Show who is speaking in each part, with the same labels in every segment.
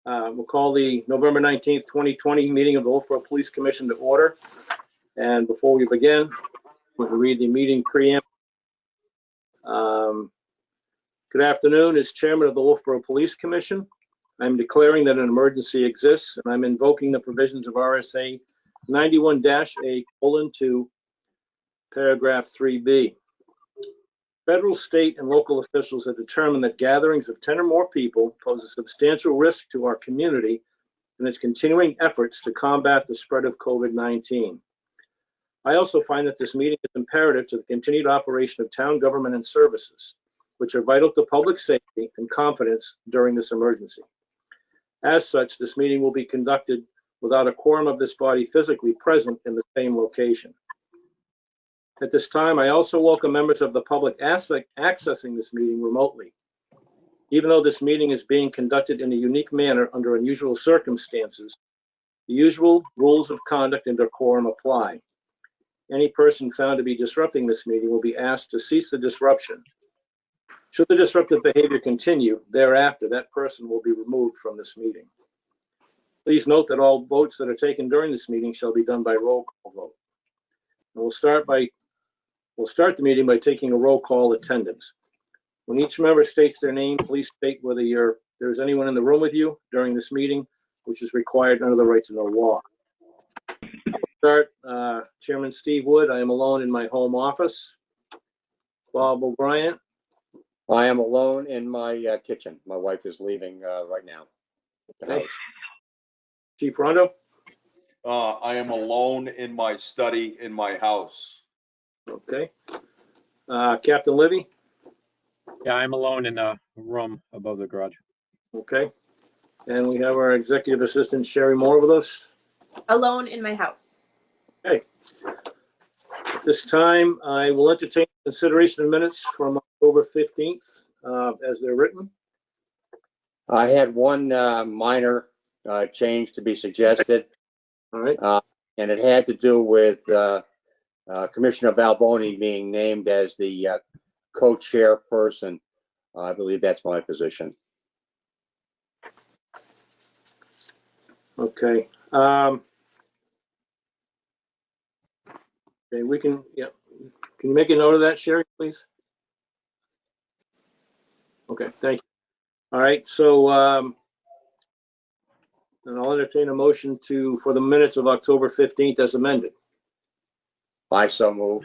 Speaker 1: We'll call the November 19th, 2020 meeting of the Wolfeboro Police Commission to order. And before we begin, I'm going to read the meeting preamble. Good afternoon. As chairman of the Wolfeboro Police Commission, I'm declaring that an emergency exists, and I'm invoking the provisions of RSA 91-A:2, paragraph 3B. Federal, state, and local officials have determined that gatherings of 10 or more people pose a substantial risk to our community in its continuing efforts to combat the spread of COVID-19. I also find that this meeting is imperative to the continued operation of town government and services, which are vital to public safety and confidence during this emergency. As such, this meeting will be conducted without a quorum of this body physically present in the same location. At this time, I also welcome members of the public accessing this meeting remotely. Even though this meeting is being conducted in a unique manner under unusual circumstances, the usual rules of conduct and decorum apply. Any person found to be disrupting this meeting will be asked to cease the disruption. Should the disruptive behavior continue, thereafter, that person will be removed from this meeting. Please note that all votes that are taken during this meeting shall be done by roll call vote. And we'll start the meeting by taking a roll call attendance. When each member states their name, please state whether there's anyone in the room with you during this meeting, which is required under the right to know law. I'll start. Chairman Steve Wood. I am alone in my home office. Bob O'Brien.
Speaker 2: I am alone in my kitchen. My wife is leaving right now.
Speaker 1: Okay. Chief Rondo.
Speaker 3: I am alone in my study in my house.
Speaker 1: Okay. Captain Livy.
Speaker 4: Yeah, I'm alone in a room above the garage.
Speaker 1: Okay. And we have our executive assistant, Sherry Moore, with us.
Speaker 5: Alone in my house.
Speaker 1: Okay. At this time, I will entertain consideration of minutes from October 15th as they're written.
Speaker 2: I had one minor change to be suggested.
Speaker 1: All right.
Speaker 2: And it had to do with Commissioner Balboni being named as the co-chairperson. I believe that's my position.
Speaker 1: Okay. Okay, we can, yeah. Can you make a note of that, Sherry, please? Okay, thank you. All right, so and I'll entertain a motion for the minutes of October 15th as amended.
Speaker 2: I so move.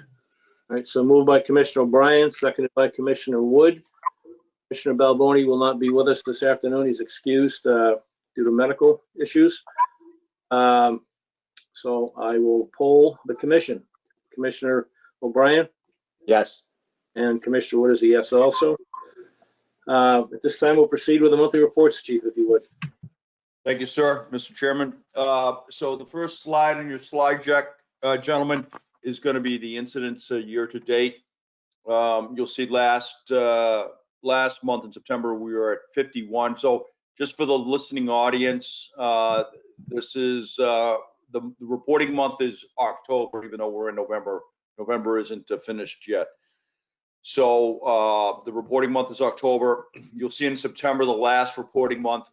Speaker 1: All right, so moved by Commissioner O'Brien, seconded by Commissioner Wood. Commissioner Balboni will not be with us this afternoon. He's excused due to medical issues. So I will poll the commission. Commissioner O'Brien?
Speaker 2: Yes.
Speaker 1: And Commissioner Wood is a yes also. At this time, we'll proceed with the monthly reports, Chief, if you would.
Speaker 3: Thank you, sir, Mr. Chairman. So the first slide in your slide deck, gentlemen, is going to be the incidents year to date. You'll see last month in September, we were at 51. So just for the listening audience, this is the reporting month is October, even though we're in November. November isn't finished yet. So the reporting month is October. You'll see in September, the last reporting month,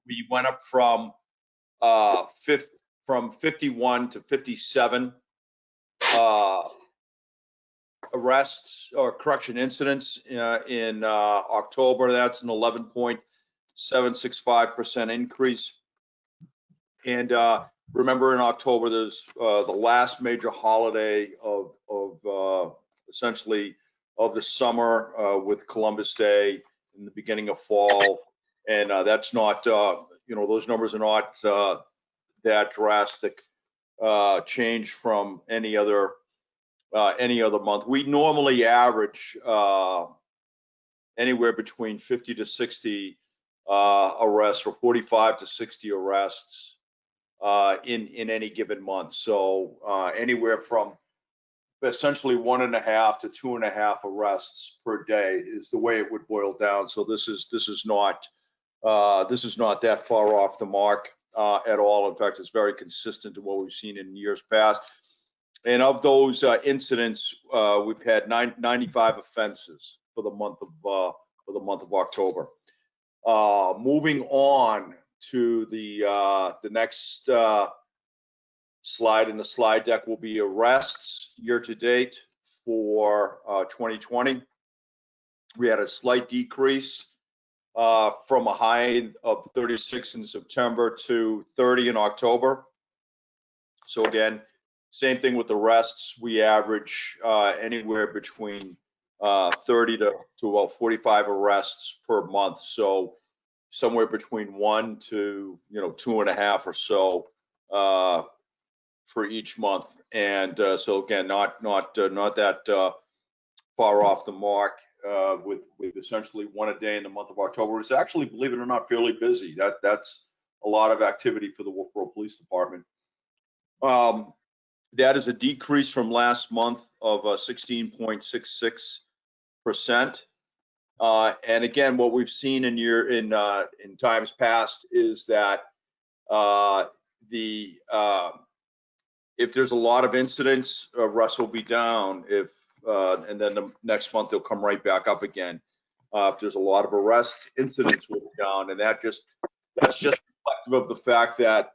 Speaker 3: we went up from 51 to 57 arrests or correction incidents in October. That's an 11.765% increase. And remember, in October, there's the last major holiday of essentially of the summer with Columbus Day in the beginning of fall. And that's not, those numbers are not that drastic change from any other month. We normally average anywhere between 50 to 60 arrests, or 45 to 60 arrests in any given month. So anywhere from essentially 1.5 to 2.5 arrests per day is the way it would boil down. So this is not that far off the mark at all. In fact, it's very consistent to what we've seen in years past. And of those incidents, we've had 95 offenses for the month of October. Moving on to the next slide in the slide deck will be arrests year to date for 2020. We had a slight decrease from a high of 36 in September to 30 in October. So again, same thing with arrests. We average anywhere between 30 to about 45 arrests per month. So somewhere between 1 to 2.5 or so for each month. And so again, not that far off the mark with essentially 1 a day in the month of October. It's actually, believe it or not, fairly busy. That's a lot of activity for the Wolfeboro Police Department. That is a decrease from last month of 16.66%. And again, what we've seen in times past is that if there's a lot of incidents, arrests will be down. And then the next month they'll come right back up again. If there's a lot of arrests, incidents will be down, and that's just reflective of the fact that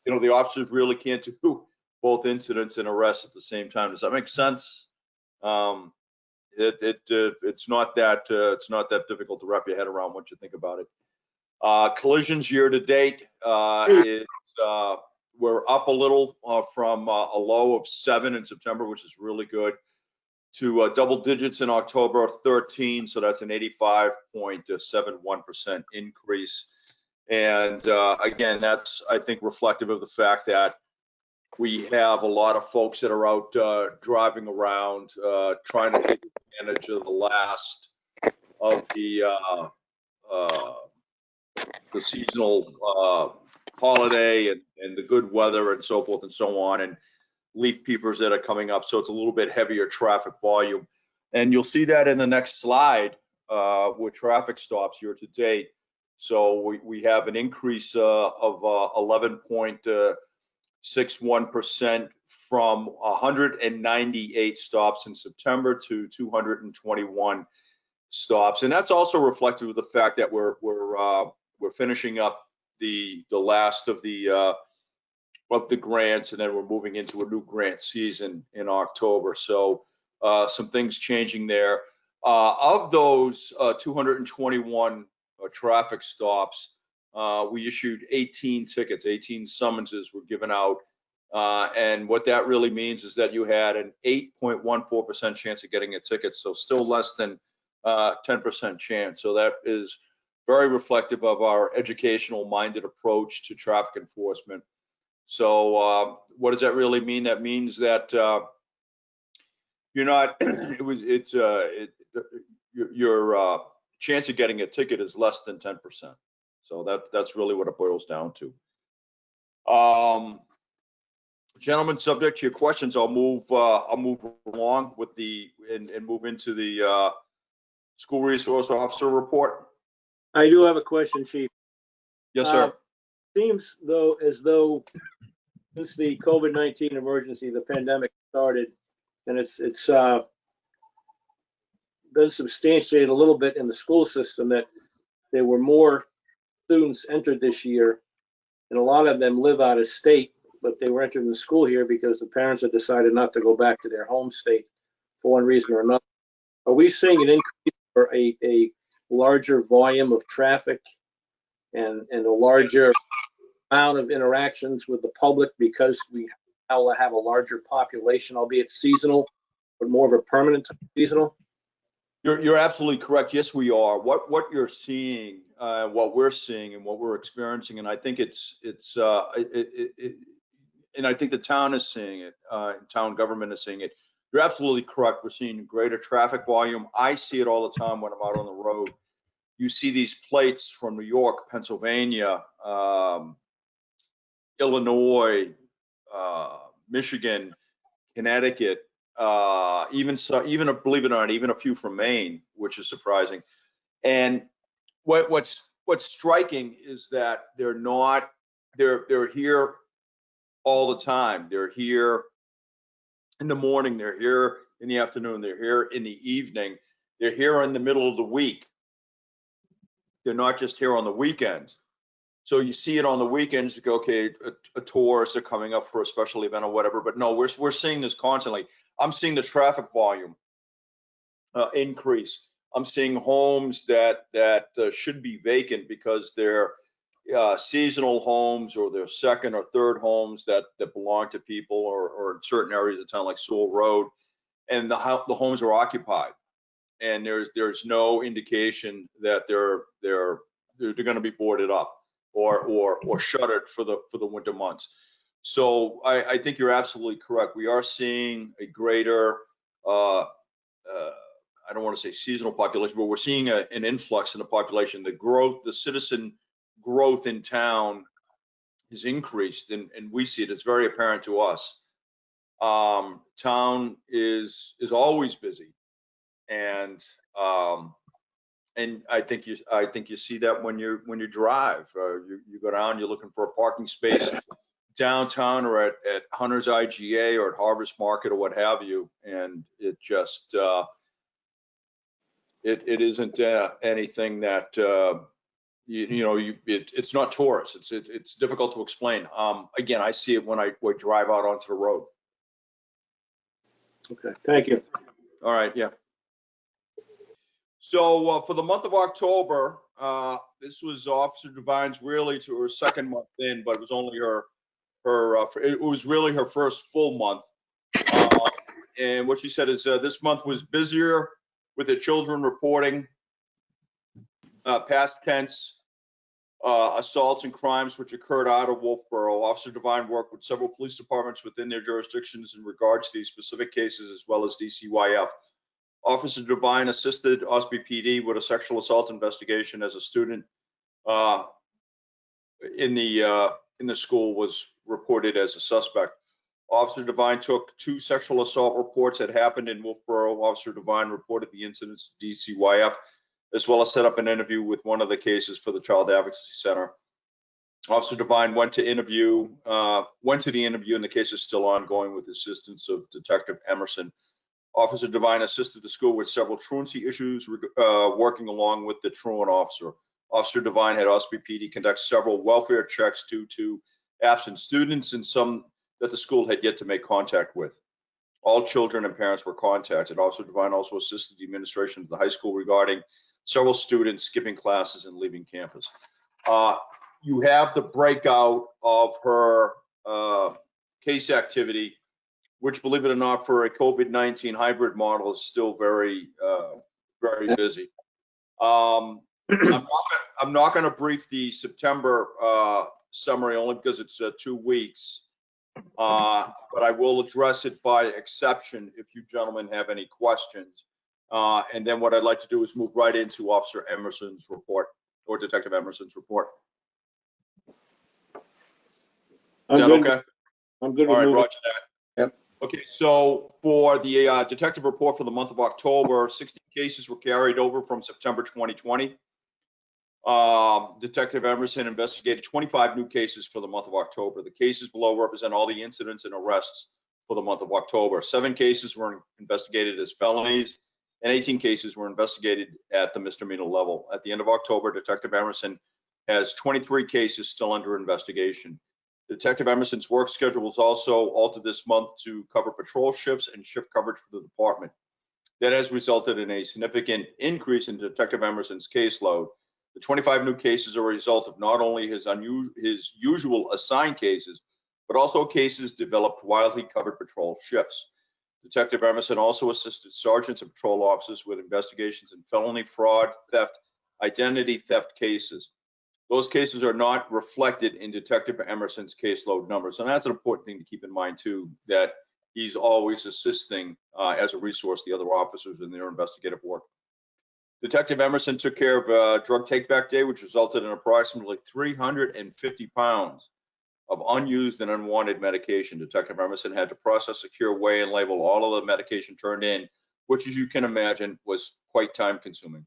Speaker 3: the officers really can't do both incidents and arrests at the same time. Does that make sense? It's not that difficult to wrap your head around once you think about it. Collisions year to date is we're up a little from a low of 7 in September, which is really good, to double digits in October of 13. So that's an 85.71% increase. And again, that's, I think, reflective of the fact that we have a lot of folks that are out driving around, trying to take advantage of the last of the seasonal holiday and the good weather and so forth and so on, and leaf peepers that are coming up. So it's a little bit heavier traffic volume. And you'll see that in the next slide with traffic stops year to date. So we have an increase of 11.61% from 198 stops in September to 221 stops. And that's also reflective of the fact that we're finishing up the last of the grants, and then we're moving into a new grant season in October. So some things changing there. Of those 221 traffic stops, we issued 18 tickets, 18 summonses were given out. And what that really means is that you had an 8.14% chance of getting a ticket, so still less than 10% chance. So that is very reflective of our educational minded approach to traffic enforcement. So what does that really mean? That means that you're not, your chance of getting a ticket is less than 10%. So that's really what it boils down to. Gentlemen, subject to your questions, I'll move along with and move into the school resource officer report.
Speaker 1: I do have a question, Chief.
Speaker 3: Yes, sir.
Speaker 1: Seems as though since the COVID-19 emergency, the pandemic started, and it's been substantiated a little bit in the school system that there were more students entered this year, and a lot of them live out of state, but they were entered in the school here because the parents had decided not to go back to their home state for one reason or another. Are we seeing an increase or a larger volume of traffic and a larger amount of interactions with the public because we now have a larger population, albeit seasonal, but more of a permanent seasonal?
Speaker 3: You're absolutely correct. Yes, we are. What you're seeing, what we're seeing, and what we're experiencing, and I think and I think the town is seeing it. Town government is seeing it. You're absolutely correct. We're seeing greater traffic volume. I see it all the time when I'm out on the road. You see these plates from New York, Pennsylvania, Illinois, Michigan, Connecticut, even believe it or not, even a few from Maine, which is surprising. And what's striking is that they're here all the time. They're here in the morning, they're here in the afternoon, they're here in the evening, they're here in the middle of the week. They're not just here on the weekends. So you see it on the weekends, you go, okay, a tourist are coming up for a special event or whatever, but no, we're seeing this constantly. I'm seeing the traffic volume increase. I'm seeing homes that should be vacant because they're seasonal homes, or they're second or third homes that belong to people, or in certain areas of town like Sewell Road, and the homes are occupied, and there's no indication that they're going to be boarded up or shuttered for the winter months. So I think you're absolutely correct. We are seeing a greater I don't want to say seasonal population, but we're seeing an influx in the population. The growth, the citizen growth in town has increased, and we see it. It's very apparent to us. Town is always busy, and I think you see that when you drive. You go down, you're looking for a parking space downtown, or at Hunter's IGA, or at Harvest Market, or what have you, and it just it isn't anything that it's not tourists. It's difficult to explain. Again, I see it when I drive out onto the road.
Speaker 1: Okay, thank you.
Speaker 3: All right, yeah. So for the month of October, this was Officer Devine's really to her second month in, but it was only it was really her first full month. And what she said is this month was busier with the children reporting past tense assaults and crimes which occurred out of Wolfeboro. Officer Devine worked with several police departments within their jurisdictions in regard to these specific cases, as well as DCYF. Officer Devine assisted Osby PD with a sexual assault investigation as a student in the school was reported as a suspect. Officer Devine took 2 sexual assault reports that happened in Wolfeboro. Officer Devine reported the incidents to DCYF, as well as set up an interview with one of the cases for the Child Advocacy Center. Officer Devine went to the interview, and the case is still ongoing with the assistance of Detective Emerson. Officer Devine assisted the school with several truancy issues, working along with the truant officer. Officer Devine had Osby PD conduct several welfare checks due to absent students and some that the school had yet to make contact with. All children and parents were contacted. Officer Devine also assisted the administration of the high school regarding several students skipping classes and leaving campus. You have the breakout of her case activity, which, believe it or not, for a COVID-19 hybrid model is still very busy. I'm not going to brief the September summary, only because it's 2 weeks. But I will address it by exception if you gentlemen have any questions. And then what I'd like to do is move right into Officer Emerson's report, or Detective Emerson's report. Is that okay?
Speaker 1: I'm good.
Speaker 3: All right,
Speaker 1: with
Speaker 3: roger that.
Speaker 2: Yep.
Speaker 3: Okay, so for the detective report for the month of October, 60 cases were carried over from September 2020. Detective Emerson investigated 25 new cases for the month of October. The cases below represent all the incidents and arrests for the month of October. 7 cases were investigated as felonies, and 18 cases were investigated at the misdemeanor level. At the end of October, Detective Emerson has 23 cases still under investigation. Detective Emerson's work schedule was also altered this month to cover patrol shifts and shift coverage for the department. That has resulted in a significant increase in Detective Emerson's caseload. The 25 new cases are a result of not only his usual assigned cases, but also cases developed while he covered patrol shifts. Detective Emerson also assisted sergeants and patrol officers with investigations in felony fraud, theft, identity theft cases. Those cases are not reflected in Detective Emerson's caseload numbers. And that's an important thing to keep in mind too, that he's always assisting as a resource the other officers in their investigative work. Detective Emerson took care of drug take-back day, which resulted in approximately 350 pounds of unused and unwanted medication. Detective Emerson had to process, secure, weigh, and label all of the medication turned in, which, as you can imagine, was quite time-consuming.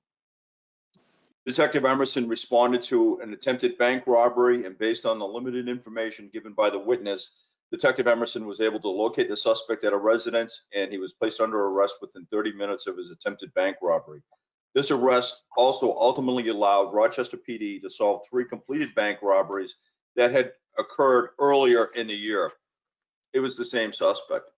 Speaker 3: Detective Emerson responded to an attempted bank robbery, and based on the limited information given by the witness, Detective Emerson was able to locate the suspect at a residence, and he was placed under arrest within 30 minutes of his attempted bank robbery. This arrest also ultimately allowed Rochester PD to solve 3 completed bank robberies that had occurred earlier in the year. It was the same suspect.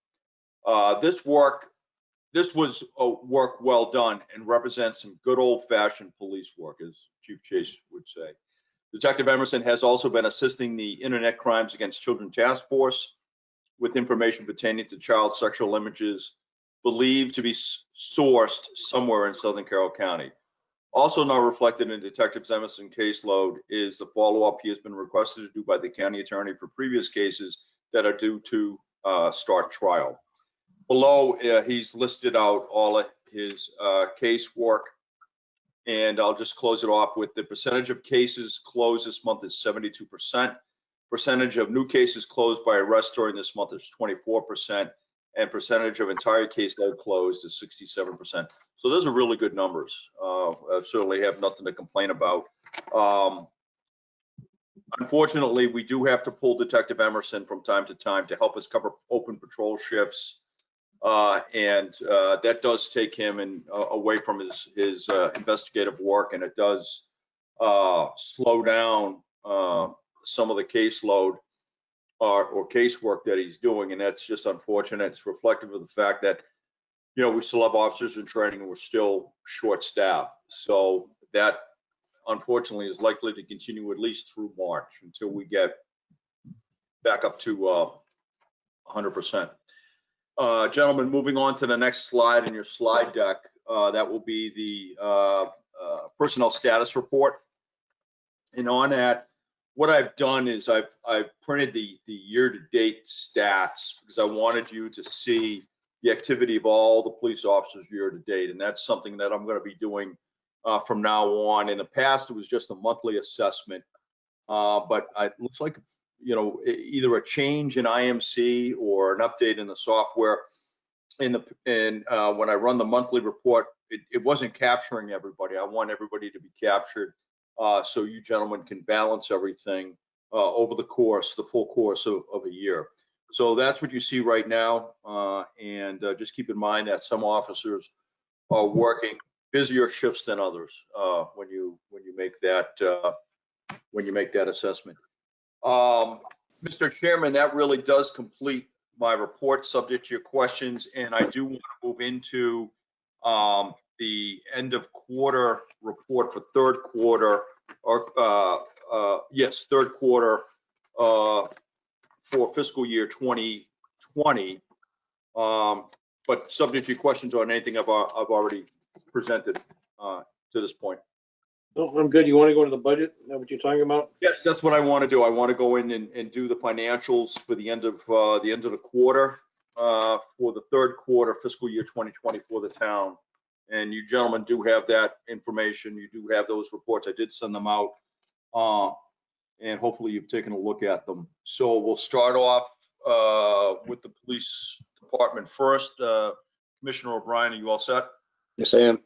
Speaker 3: This was a work well done and represents some good old-fashioned police work, as Chief Chase would say. Detective Emerson has also been assisting the Internet Crimes Against Children Task Force with information pertaining to child sexual images believed to be sourced somewhere in Southern Carroll County. Also not reflected in Detective Emerson's caseload is the follow-up he has been requested to do by the county attorney for previous cases that are due to start trial. Below, he's listed out all of his casework, and I'll just close it off with the percentage of cases closed this month is 72%. Percentage of new cases closed by arrest during this month is 24%, and percentage of entire caseload closed is 67%. So those are really good numbers. I certainly have nothing to complain about. Unfortunately, we do have to pull Detective Emerson from time to time to help us cover open patrol shifts, and that does take him away from his investigative work, and it does slow down some of the caseload or casework that he's doing, and that's just unfortunate. It's reflective of the fact that, you know, we still have officers in training and we're still short-staffed. So that, unfortunately, is likely to continue at least through March until we get back up to 100%. Gentlemen, moving on to the next slide in your slide deck, that will be the personnel status report. And on that, what I've done is I've printed the year-to-date stats because I wanted you to see the activity of all the police officers year-to-date, and that's something that I'm going to be doing from now on. In the past, it was just a monthly assessment, but it looks like, you know, either a change in IMC or an update in the software. When I run the monthly report, it wasn't capturing everybody. I want everybody to be captured. So you gentlemen can balance everything over the full course of a year. So that's what you see right now. And just keep in mind that some officers are working busier shifts than others when you make that assessment. Mr. Chairman, that really does complete my report, subject to your questions, and I do want to move into the end of quarter report for third quarter, or third quarter for fiscal year 2020. But subject to your questions on anything I've already presented to this point.
Speaker 1: No, I'm good. You want to go to the budget? Is that what you're talking about?
Speaker 3: Yes, that's what I want to do. I want to go in and do the financials for the end of the quarter for the third quarter fiscal year 2020 for the town. And you gentlemen do have that information. You do have those reports. I did send them out, and hopefully you've taken a look at them. So we'll start off with the police department first. Commissioner O'Brien, are you all set?
Speaker 2: Yes, I am.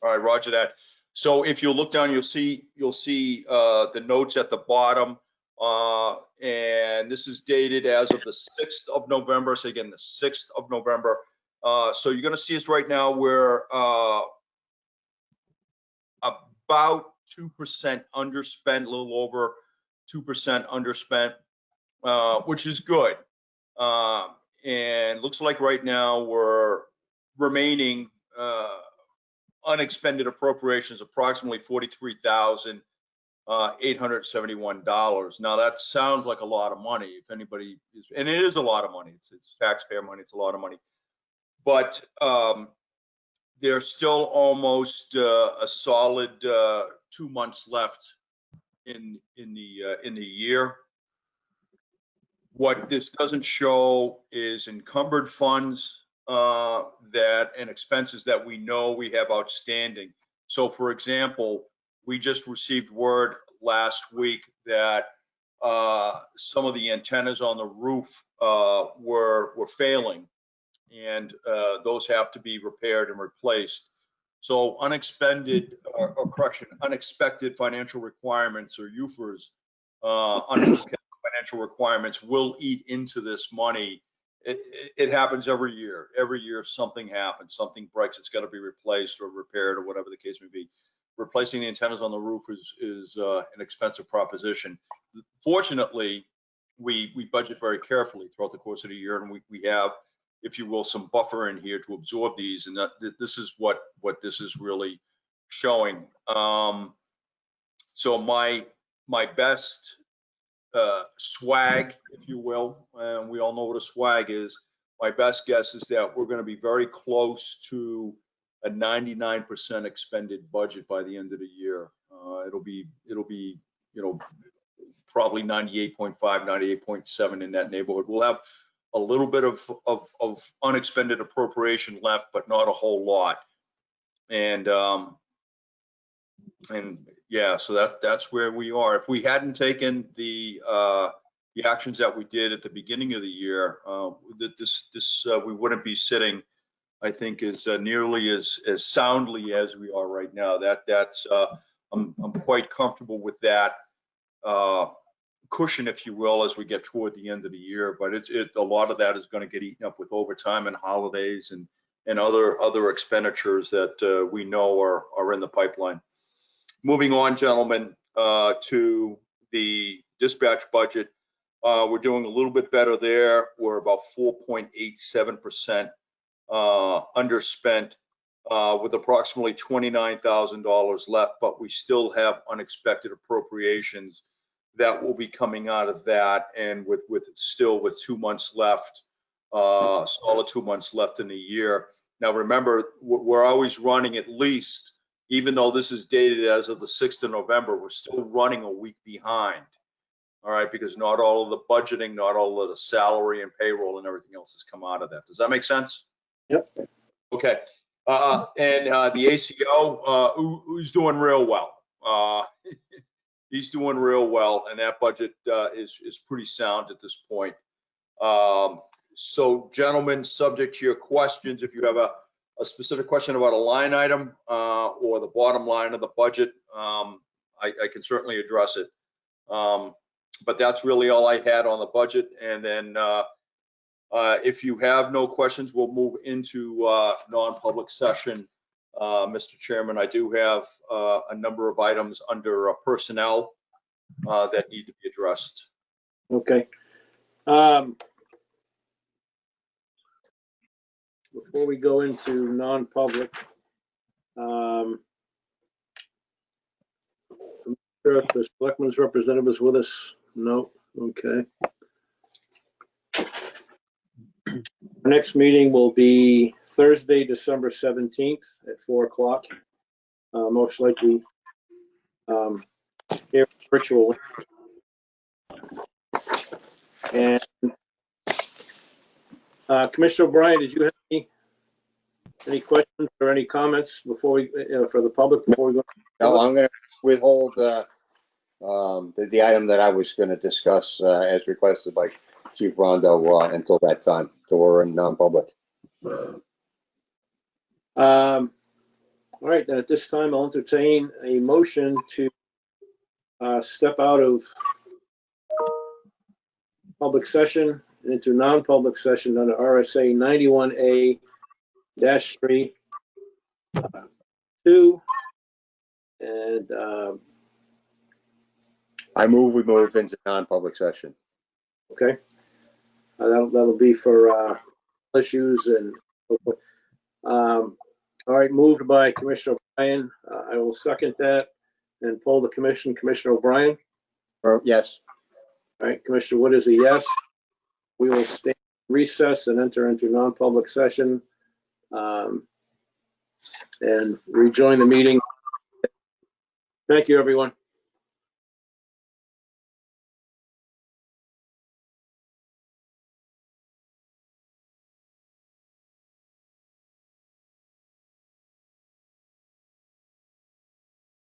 Speaker 3: All right, roger that. So if you look down, you'll see the notes at the bottom, and this is dated as of the 6th of November. So again, the 6th of November. So you're going to see us right now. We're about 2% underspent, a little over 2% underspent, which is good. And looks like right now we're remaining unexpended appropriations approximately $43,871. Now that sounds like a lot of money. If anybody is, and it is a lot of money. It's taxpayer money. It's a lot of money. But there's still almost a solid 2 months left in the year. What this doesn't show is encumbered funds and expenses that we know we have outstanding. So, for example, we just received word last week that some of the antennas on the roof were failing, and those have to be repaired and replaced. So unexpected financial requirements, or UFRs, financial requirements will eat into this money, it happens every year. Every year something happens, something breaks, it's got to be replaced or repaired or whatever the case may be. Replacing the antennas on the roof is an expensive proposition. Fortunately, we budget very carefully throughout the course of the year, and we have, if you will, some buffer in here to absorb these, and that this is what this is really showing. So my best swag, if you will, and we all know what a swag is. My best guess is that we're going to be very close to a 99% expended budget by the end of the year. It'll be probably 98.5, 98.7 in that neighborhood. We'll have a little bit of unexpended appropriation left, but not a whole lot. And yeah, so that's where we are. If we hadn't taken the actions that we did at the beginning of the year, we wouldn't be sitting, I think, as nearly as soundly as we are right now. I'm quite comfortable with that cushion, if you will, as we get toward the end of the year. But a lot of that is going to get eaten up with overtime and holidays and other expenditures that we know are in the pipeline. Moving on, gentlemen, to the dispatch budget. We're doing a little bit better there. We're about 4.87% underspent, with approximately $29,000 left, but we still have unexpected appropriations that will be coming out of that, and with 2 months left, solid 2 months left in the year. Now remember, we're always running at least, even though this is dated as of the 6th of November, we're still running a week behind. All right, because not all of the budgeting, not all of the salary and payroll and everything else has come out of that. Does that make sense?
Speaker 1: Yep.
Speaker 3: Okay. And the ACO, who's doing real well. He's doing real well, and that budget is pretty sound at this point. So, gentlemen, subject to your questions, if you have a specific question about a line item or the bottom line of the budget, I can certainly address it. But that's really all I had on the budget. And then if you have no questions, we'll move into non-public session. Mr. Chairman, I do have a number of items under personnel that need to be addressed.
Speaker 1: Okay. Before we go into non-public, I'm sure if the selectman's representative is with us. No. Okay. Our next meeting will be Thursday, December 17th at 4 o'clock. Most likely here virtual. And Commissioner O'Brien, did you have any questions or any comments before we for the public before we go?
Speaker 2: No, I'm going to withhold the item that I was going to discuss as requested by Chief Rondo until that time, till we're in non-public.
Speaker 1: All right, then at this time, I'll entertain a motion to step out of public session into non-public session under RSA 91A-3 2. And
Speaker 2: I move we move into non-public session.
Speaker 1: okay, that'll be for issues and so forth. All right, moved by Commissioner O'Brien. I will second that and poll the commission. Commissioner O'Brien?
Speaker 2: Yes.
Speaker 1: All right, Commissioner Wood is a yes. We will stay recess and enter into non-public session and rejoin the meeting. Thank you, everyone.